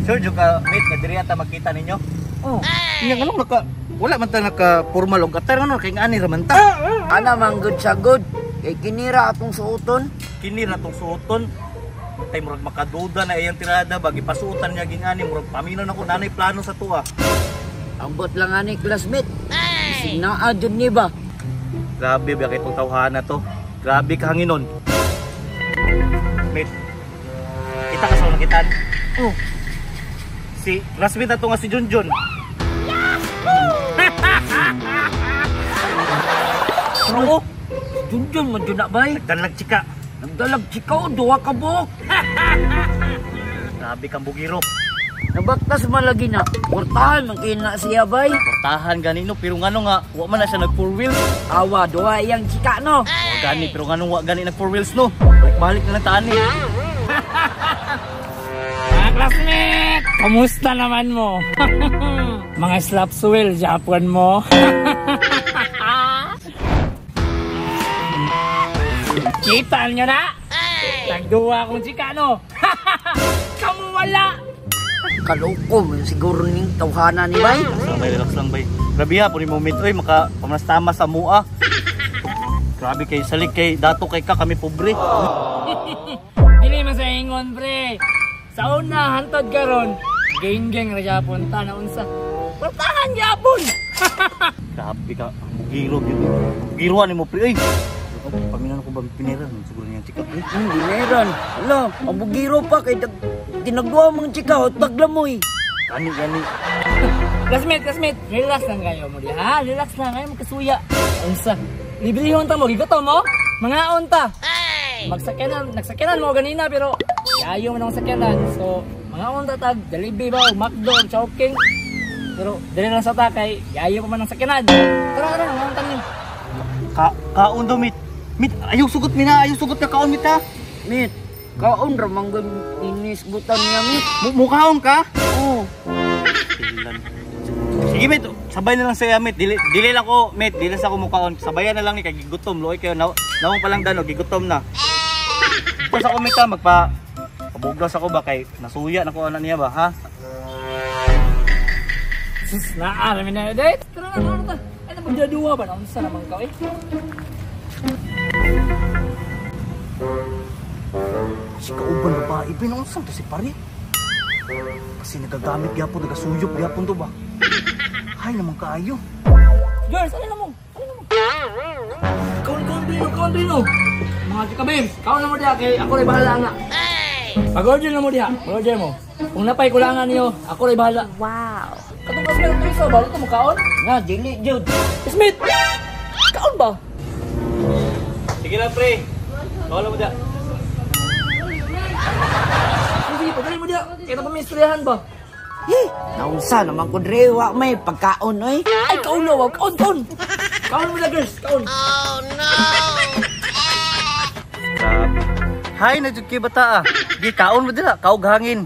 Sure jud ka mate nga diri ata makita ninyo. Oh. Nya nganong wala man ta naka formal og atar ngano kay ngani ra man ta. Ana man good sa good. Kay kinira atong suoton. Kini na tong suoton. Tay murag makaduda na iyang tirada bagi pasuotan niya gingani murag paminon ako nanay plano sa tuwa. Ambot lang ani classmate. Isig naa jud ni ba? Grabe ba kay tong tawhana to. Grabe ka hanginon. Mate. Kita ka sa nakitaan. Oh. Si classmate na to nga si Junjun. Pero Junjun man jud na bay. Nagdalag chika. Nagdalag chikaw duha ka buok. Grabe kang bugiro. Nabaktas man lagi na. Portahan man kina siya bay. Portahan ganino pero ngano nga wa man na siya nag four wheels. Awa duha iyang chika no. Wa gani pero ngano wa gani nag four wheels no. Balik na lang taan ni. Mga classmate, kamusta naman mo? Mga slapswell, Japon mo. Kita nyo na? Nagduwa akong chikano. Kamu wala. Kaloko man siguro ning tawhana ni bay. Sabay relax lang bay. Grabe ha po ni moment oy maka pamastama sa mua. Grabe kay salig kay dato kay ka kami pobre. Dili man sa ingon, pre. Sa una, hantod karon, geng-geng ra Japon ta na unsa. Portahan Japon. Grabe ka, bugiro gyud. Bugiroan nimo pre. Ay. Paminan ko bang piniran siguro niyang chika. Hindi meron. Ala, ang bugiro pa kay tinagduwa mga chika o taglamoy. Gani. Classmate, relax lang kayo mo di ha. Relax lang kayo magkasuya. Unsa? Librehon ta mo, gigoto mo? Mga onta. Nagsakyanan mo ganina pero yayo man ang sakyanan. So, mga unta tag Jollibee ba, McDo, Chowking. Pero dili lang sa takay, yayo pa man ang sakyanan. Tara, mga unta niyo. Kaon do mit. Mit ayaw sugot mina, ayaw sugot ka kaon mit ha. Mit, kaon ra manggon inis butan niya mit. Mukaon ka? Oh. Sige mit, sabay na lang saya mit. Dili lang ko mit, dili sa ko mukaon. Sabayan na lang ni kay gigutom loy kayo nawon pa lang dano gigutom na. Tapos ako mit magpa pabuglas ako ba kay nasuya na ko ana niya ba ha? Sus, naarami na yun. Tara na, ano ta? Ay, napagdaduwa ba? Naunsa naman ka eh. Si kauban babae, pinunsan to si pare. Kasi nagagamit gyapon, nagasuyop gyapon to ba? Hay naman kaayo. Girls, alin na mo? Kaon dino. Mga chikabim, kaon na mo diha kay ako rin bahala nga. Pag-order na mo diha, pag-order mo. Kung napay kulangan niyo, ako rin bahala. Wow. Katong kasmate ng isa, balik mo kaon? Nga, dili jud. Kasmate! Kaon ba? Sige lang pre. Kaon mo diha. Sige, pagdali mo diha. Kaya na pamistriyahan ba? Naunsa naman ko dre wa may pagkaon oy. Ay, kaon na, wag. Kaon! Kaon mo na, girls, kaon. Hay na jud kay bata ah. Di kaon mo diha, kaog hangin.